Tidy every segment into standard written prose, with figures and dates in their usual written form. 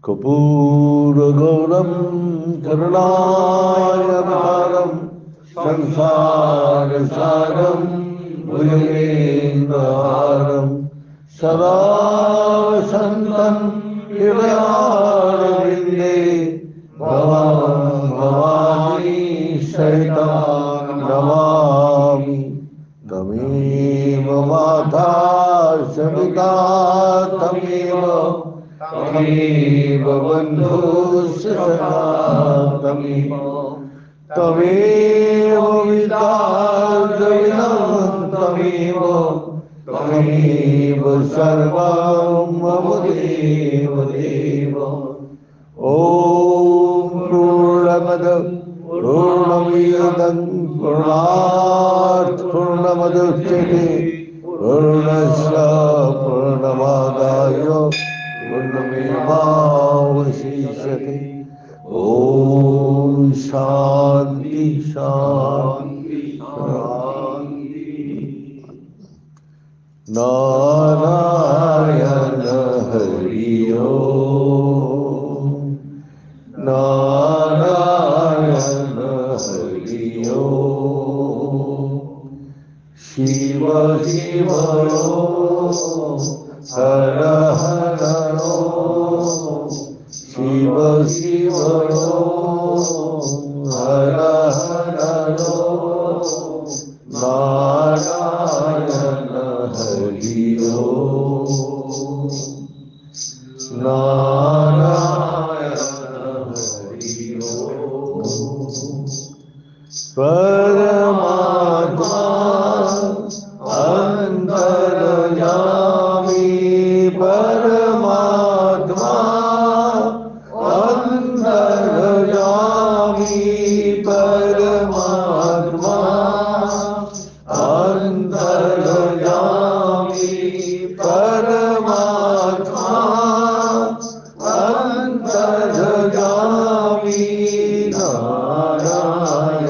कर्पूरगौरं करुणावतारं संसारसारं भुजगेन्द्रहारं सदा वसन्तं हृदयारविन्दे भवं भवानी सहितं नमामि। तमेव माता सविता तमेव बन्धुसखा तमेव विदार्दविनं तमेव सर्वं मम देव देव। ॐ पूर्णमद पूर्णमिदं पूर्णात् पूर्णमुदच्यते पूर्णस्य पूर्णमादाय पूर्णमेवावशिष्यते। ॐ शान्ति शान्ति शान्ति। नारायण हरि ओम नारायण हरि ओम। शिव शिव हर हर ओम शिव शिव हर हर ओम नारायण हरि ओम नारायण हरि ओम। परमात्मा अंतर्यामी परमात्मा अंतर्यामी परमात्मा अंतर्यामी परमात्मा अंतर्यामी नारायण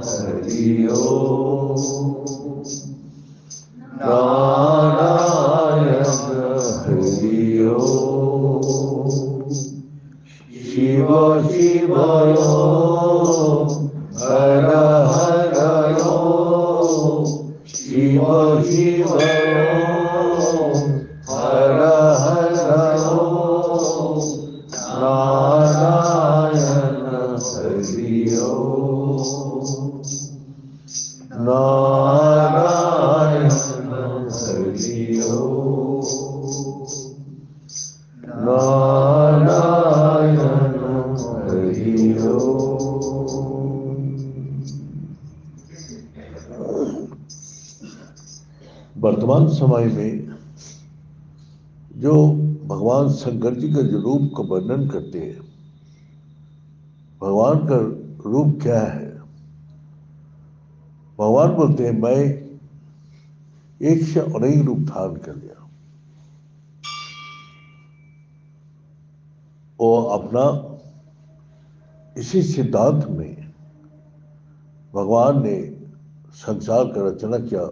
हरि ओम नारायण हरि ओम। शिव शिव हर हर ओम शिव शिव हर हर ओम नारायण हरि ओम नारायण हरि ओम नारायण हरि ओम। वर्तमान समय में जो भगवान शंकर जी का जो रूप का वर्णन करते हैं, भगवान का रूप क्या है? भगवान बोलते हैं मैं एक से अनेक रूप धारण कर लिया। वो अपना इसी सिद्धांत में भगवान ने संसार का रचना किया।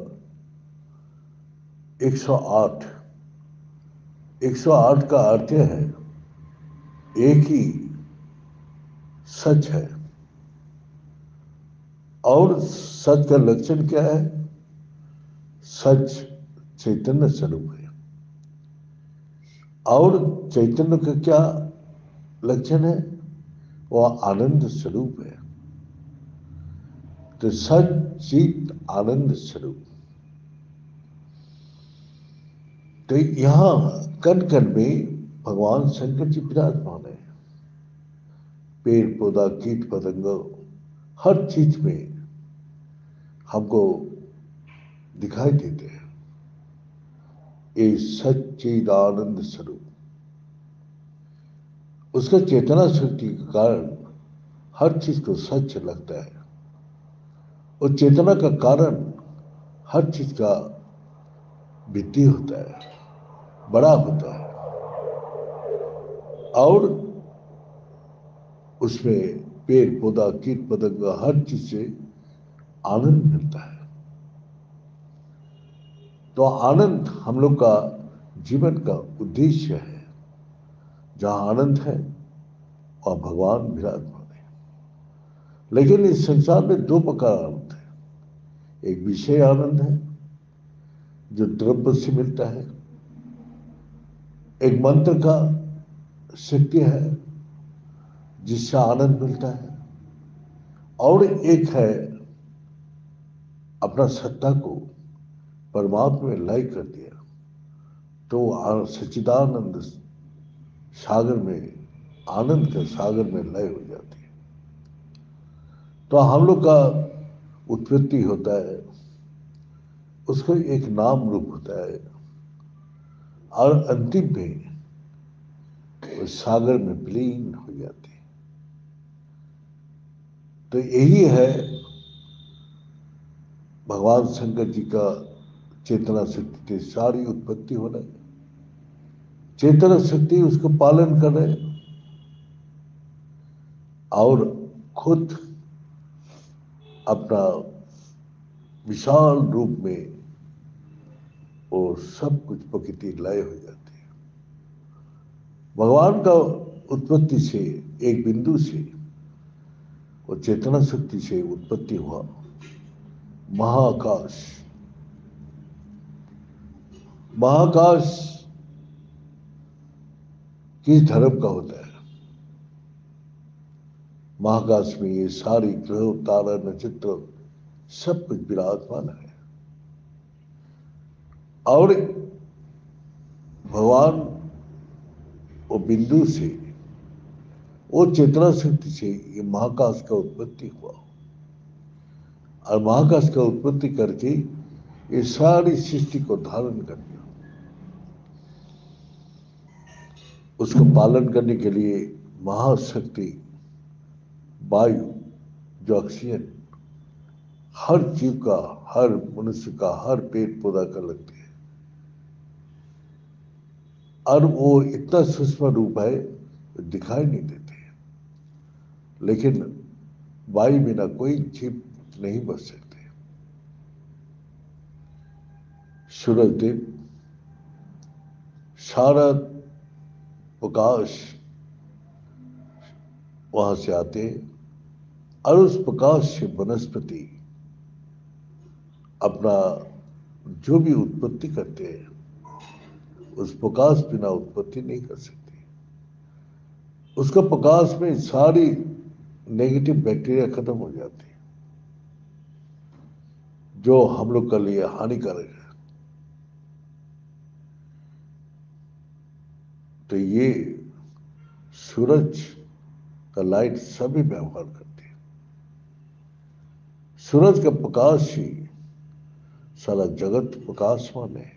108 108 का अर्थ है एक ही सच है। और सच का लक्षण क्या है? सच चैतन्य स्वरूप है। और चैतन्य का क्या लक्षण है? वह आनंद स्वरूप है। तो सच चित आनंद स्वरूप। तो यहां कण कण में भगवान शंकर जी विराजमान है। पेड़ पौधा कीट पतंग हर चीज में हमको दिखाई देते हैं ये सच्चिदानंद स्वरूप। उसका चेतना शक्ति के कारण हर चीज को सच लगता है। और चेतना का कारण हर चीज का वृद्धि होता है, बड़ा होता है। और उसमें पेड़ पौधा कीट पतंग हर चीज से आनंद मिलता है। तो आनंद हम लोग का जीवन का उद्देश्य है। जहां आनंद है वहां भगवान विराजमान है। लेकिन इस संसार में दो प्रकार आनंद है। एक विषय आनंद है जो द्रव्य से मिलता है, एक मंत्र का शक्ति है जिससे आनंद मिलता है, और एक है अपना सत्ता को परमात्मा में लय कर दिया तो सच्चिदानंद सागर में, आनंद के सागर में लय हो जाती है। तो हम लोग का उत्पत्ति होता है, उसका एक नाम रूप होता है, और अंतिम में उस सागर में विलीन हो जाती है। तो यही है भगवान शंकर जी का चेतना शक्ति से सारी उत्पत्ति हो रही है। चेतना शक्ति उसको पालन कर रहे और खुद अपना विशाल रूप में वो सब कुछ प्रकृति लय हो जाती है। भगवान का उत्पत्ति से एक बिंदु से और चेतना शक्ति से उत्पत्ति हुआ महाकाश। महाकाश किस धर्म का होता है? महाकाश में ये सारी ग्रह तारा नक्षत्र सब कुछ विराजमान है, और भगवान वो बिंदु से, वो चेतना शक्ति से ये महाकाश का उत्पत्ति हुआ, और महाकाश का उत्पत्ति करके ये सारी सृष्टि को धारण कर दिया। उसको पालन करने के लिए महाशक्ति वायु, जो ऑक्सीजन हर जीव का, हर मनुष्य का, हर पेड़ पौधा का लगती है, और वो इतना सूक्ष्म रूप है दिखाई नहीं देते, लेकिन वायु बिना कोई जीव नहीं बच सकते। सूरज देव सारा प्रकाश वहां से आते हैं, और उस प्रकाश से वनस्पति अपना जो भी उत्पत्ति करते हैं, उस प्रकाश बिना उत्पत्ति नहीं कर सकती। उसका प्रकाश में सारी नेगेटिव बैक्टीरिया खत्म हो जाती है, जो हम लोग के लिए हानिकारक है। तो ये सूरज का लाइट सभी व्यवहार करते हैं। सूरज का प्रकाश ही सारा जगत प्रकाशमान है,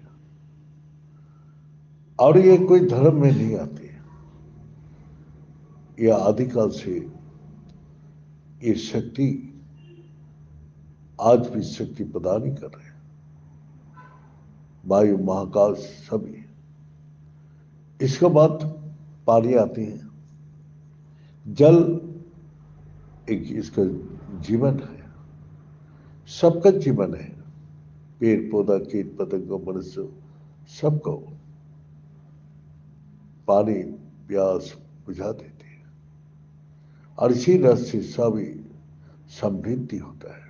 और ये कोई धर्म में नहीं आती है। यह आदिकाल से ये शक्ति आज भी शक्ति प्रदान ही कर रहे हैं। वायु, महाकाश सभी। इसके बाद पानी आती है, जल एक इसका जीवन है, सबका जीवन है। पेड़ पौधा, कीट पतंग, मनुष्य, सबको पानी प्यास बुझा देती है, और इसी रस से सभी समृद्धि होता है।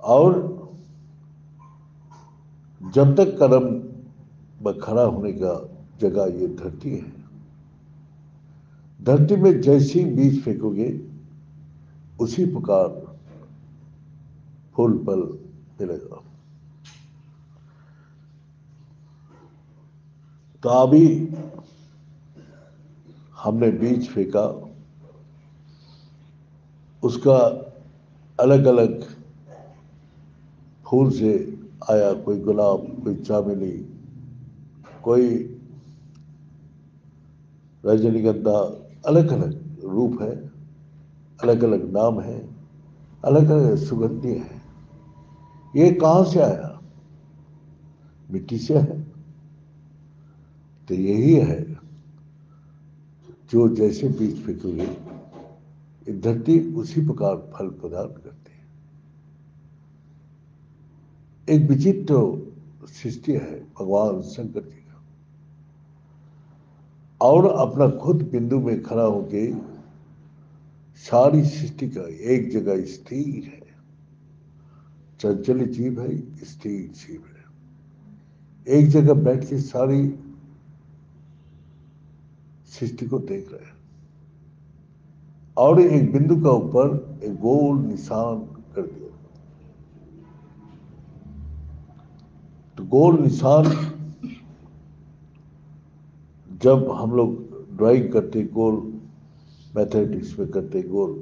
और जब तक कदम में खड़ा होने का जगह ये धरती है, धरती में जैसे ही बीज फेंकोगे उसी प्रकार फूल फल मिलेगा। तो अभी हमने बीज फेंका, उसका अलग अलग फूल से आया, कोई गुलाब, कोई चामेली, कोई रजनीगंधा, अलग अलग रूप है, अलग अलग नाम है, अलग अलग सुगंधि है। ये कहां से आया? मिट्टी से है। तो यही है, जो जैसे बीज फेंकोगे ये धरती उसी प्रकार फल प्रदान करती है। एक विचित्र सृष्टि है भगवान शंकर जी का, और अपना खुद बिंदु में खड़ा होके सारी सृष्टि का एक जगह स्थिर है, चंचल जीव है, स्थिर जीव है, एक जगह बैठ के सारी सृष्टि को देख रहे हैं, और एक बिंदु का ऊपर एक गोल निशान कर दिया। तो गोल निशान जब हम लोग ड्राइंग करते गोल, मैथमेटिक्स में करते गोल,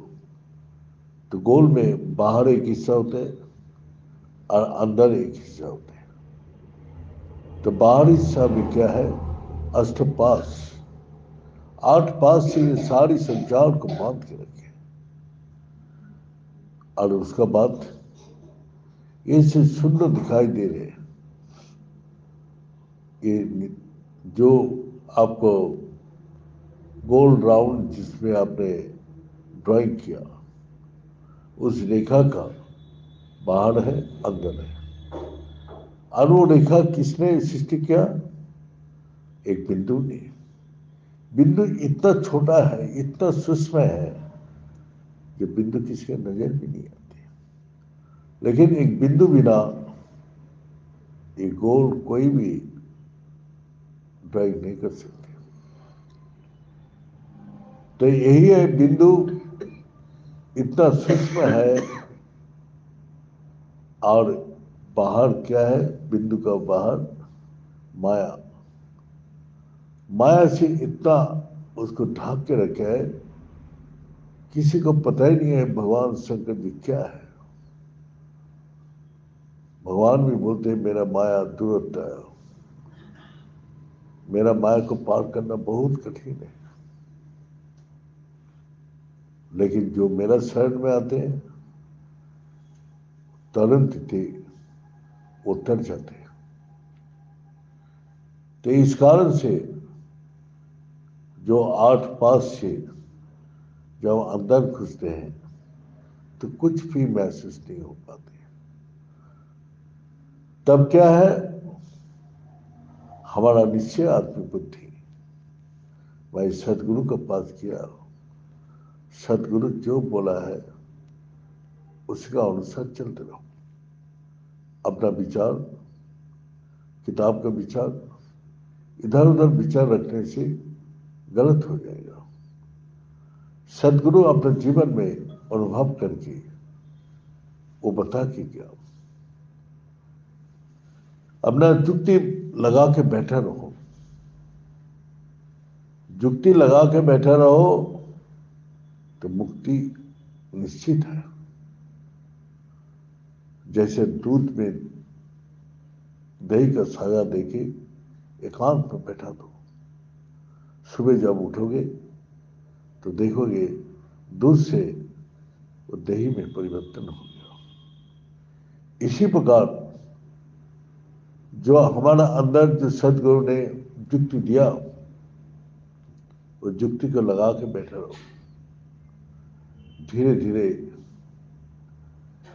तो गोल में बाहर एक हिस्सा होता है और अंदर एक हिस्सा होता है। तो बाहरी हिस्सा में क्या है? अष्टपास, 8 पास से ये सारी संचार को बांध के रखे, और उसका बाद ये से सुंदर दिखाई दे रहे हैं। ये जो आपको गोल राउंड जिसमें आपने ड्राइंग किया, उस रेखा का बाहर है, अंदर है, और वो रेखा किसने सृष्टि किया? एक बिंदु ने। बिंदु इतना छोटा है, इतना सूक्ष्म है कि बिंदु किसी के नजर भी नहीं आते, लेकिन एक बिंदु बिना ये गोल कोई भी ड्राइंग नहीं कर सकते। तो यही है, बिंदु इतना सूक्ष्म है, और बाहर क्या है? बिंदु का बाहर माया, माया से इतना उसको ढाक के रखा है, किसी को पता ही नहीं है भगवान शंकर जी क्या है। भगवान भी बोलते हैं मेरा माया दूरत है, मेरा माया को पार करना बहुत कठिन है, लेकिन जो मेरा शरण में आते हैं तुरंत थे वो तर जाते हैं। तो इस कारण से जो 8 पास से जब अंदर घुसते हैं तो कुछ भी महसूस नहीं हो पाते। तब क्या है? हमारा निश्चय आत्म बुद्धि, भाई सदगुरु का पास किया, सदगुरु जो बोला है उसका अनुसार चलते रहो। अपना विचार, किताब का विचार इधर उधर विचार रखने से गलत हो जाएगा। सदगुरु अपने जीवन में अनुभव करके वो बता के क्या, अपना जुक्ति लगा के बैठा रहो, जुक्ति लगा के बैठा रहो तो मुक्ति निश्चित है। जैसे दूध में दही का साया देके एकांत में बैठा दो, सुबह जब उठोगे तो देखोगे दूध से वो दही में परिवर्तन हो गया। इसी प्रकार जो हमारा अंदर जो सदगुरु ने युक्ति दिया, वो युक्ति को लगा के बैठे रहो, धीरे धीरे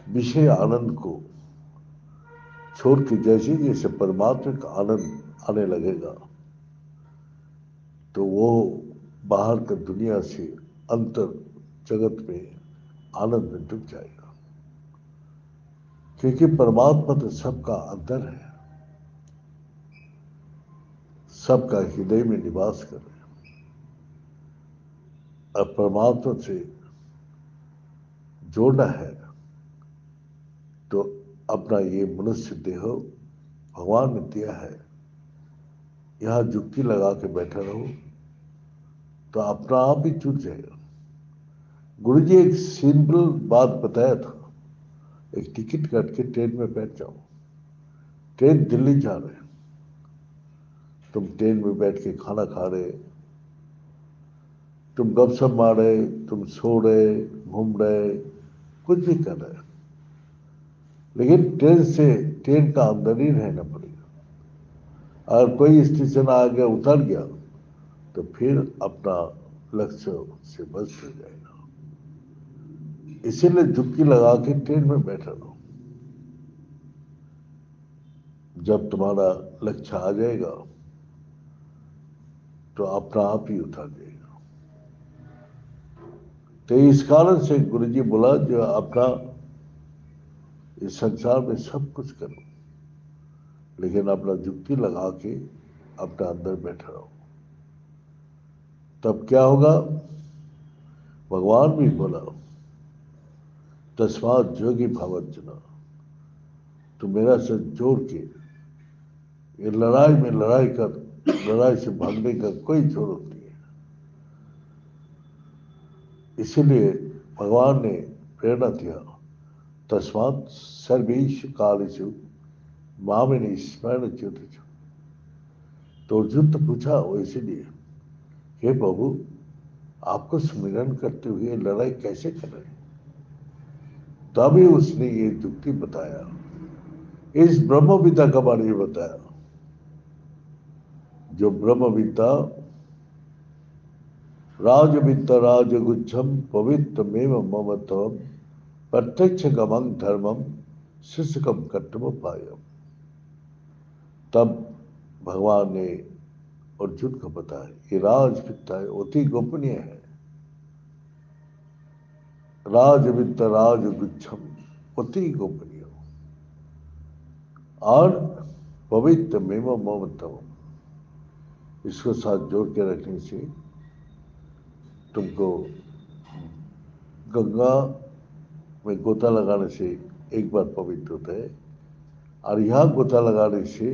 विषय आनंद को छोड़ के जैसे जैसे परमात्मा का आनंद आने लगेगा तो वो बाहर का दुनिया से अंतर जगत में आनंद में डूब जाएगा, क्योंकि परमात्मा तो सबका अंदर है, सबका हृदय में निवास कर रहे हैं। और परमात्मा से जोड़ना है तो अपना ये मनुष्य देह भगवान ने दिया है, यहां जुक्ति लगा के बैठा रहो तो अपना आप ही जुट जाएगा। गुरु जी एक सिंपल बात बताया था, एक टिकट काट के ट्रेन में बैठ जाओ, ट्रेन दिल्ली जा रहे, तुम ट्रेन में बैठ के खाना खा रहे, तुम गपशप मार रहे, तुम सो रहे, घूम रहे, कुछ भी कर रहे, लेकिन ट्रेन का अंदर ही रहना पड़ेगा। अगर कोई स्टेशन आ गया, उतर गया, तो फिर अपना लक्ष्य से भ्रष्ट हो जाएगा। इसीलिए झुक्की लगा के ट्रेन में बैठा रहो। जब तुम्हारा लक्ष्य आ जाएगा तो अपना आप ही उठा देगा। तो इस कारण से गुरुजी बोला जो अपना इस संसार में सब कुछ करो, लेकिन अपना जुक्ति लगा के अपना अंदर बैठा रहो। तब क्या होगा? भगवान भी बोला तस्मात् जोगी भवार्जुन, तो मेरा साथ जोड़ के ये लड़ाई में लड़ाई कर, लड़ाई से भागने का कोई जरूरत नहीं है। इसीलिए भगवान ने प्रेरणा दिया तस्मात् सर्वेषु कालेषु मामेन स्मरण च्युत। तो अर्जुन तो पूछा वो इसीलिए, हे प्रभु आपको स्मरण करते हुए लड़ाई कैसे कर रहे हैं? तभी उसने ये युक्ति बताया, इस ब्रह्म विद्या का बारे में बताया। जो ब्रह्म विद्या राजविद्या राजगुच्छम पवित्रमेव ममत्वम प्रत्यक्ष गमं धर्मम शिष्यकम कर्तव्य पायम। तब भगवान ने अर्जुन को बताया कि राजविद्या अति गोपनीय है, राजविद्या राजगुच्छम अति गोपनीय, और पवित्र मेव ममत्वम, इसको साथ जोड़ के रखने से तुमको गंगा में गोता लगाने से एक बार पवित्र होता है, और यहां गोता लगाने से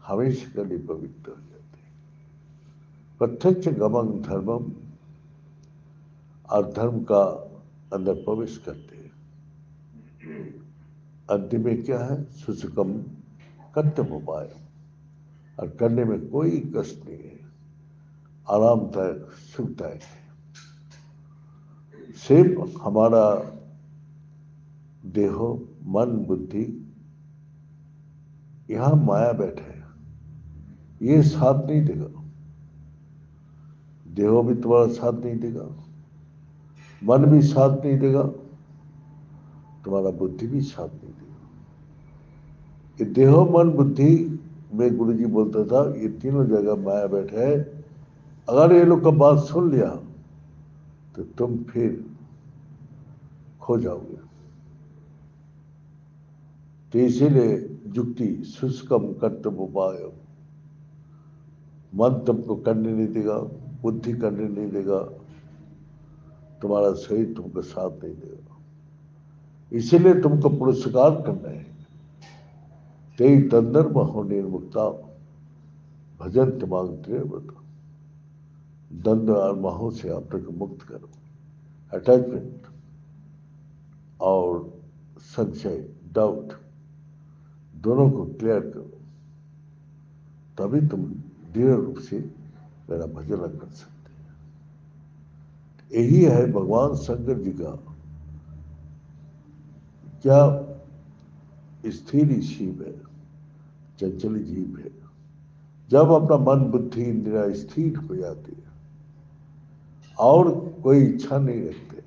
हमेशा के लिए पवित्र हो जाते हैं। प्रत्यक्ष गमन धर्मम, और धर्म का अंदर प्रवेश करते हैं। अंतिम में क्या है? सुसुकम कर्तव्य उपाय, और करने में कोई कष्ट नहीं है, आरामदायक सुखदायक है। सिर्फ हमारा देहो मन बुद्धि यहां माया बैठे है, ये साथ नहीं देगा। देहो भी तुम्हारा साथ नहीं देगा, मन भी साथ नहीं देगा, तुम्हारा बुद्धि भी साथ नहीं देगा। ये देहो मन बुद्धि में गुरुजी बोलता था ये तीनों जगह माया बैठे है। अगर ये लोग का बात सुन लिया तो तुम फिर खो जाओगे। तो इसीलिए युक्ति शुष्कम कर्तव्य उपाय, मन तुमको करने नहीं देगा, बुद्धि करने नहीं देगा, तुम्हारा शरीर तुमको साथ नहीं देगा। इसीलिए तुमको पुरस्कार करना है। तेई तंदर महो निर्मुक्ता भजन मांगते बता, दंड और महो से अपने को मुक्त करो, अटैचमेंट और संशय डाउट दोनों को क्लियर करो, तभी तुम दृढ़ रूप से मेरा भजन कर सकते हैं। यही है भगवान शंकर जी का क्या स्थिर शिव है, चंचल जीव है। जब अपना मन बुद्धि इंद्रिया स्थिर हो जाती है और कोई इच्छा नहीं रखते,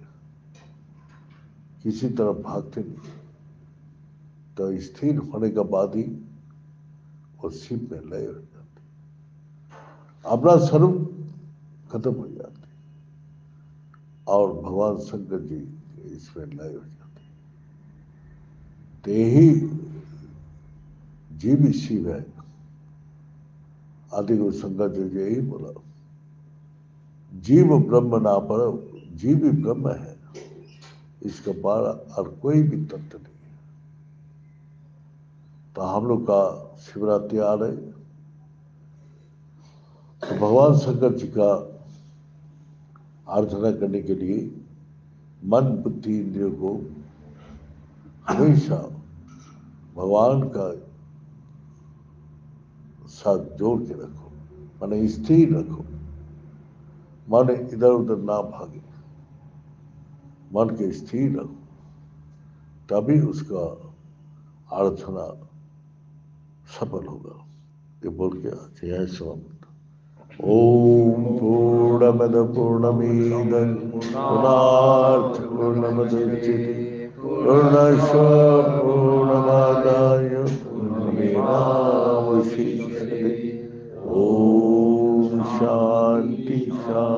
किसी तरफ भागते नहीं, तो स्थिर होने के बाद ही वो शिव में लय हो जाते, अपना स्वरूप खत्म हो जाते और भगवान शंकर जी इसमें लय हो जाते। तो यही जीव शिव है। आदि गुरु शंकर जी यही बोला, जीव ब्रह्म ना पर, जीव ही ब्रह्म है, इसका पार और कोई भी तत्व नहीं है। तो हम लोग का शिवरात्रि आ रहे, तो भगवान शंकर जी का आराधना करने के लिए मन बुद्धि इंद्रियों को हमेशा भगवान का साथ जोड़ के रखो, मन स्थिर रखो, मन इधर उधर ना भागे, मन के स्थिर रखो, तभी उसका आराधना सफल होगा। ये बोल के जय स्वामी। ओम पूर्णमद पूर्णमिदं पूर्णात् पूर्णमुदच्यते पूर्णस्य पूर्णमादाय पूर्णमेवावशिष्यते। नाम शीश दे। ओम शांति शांति।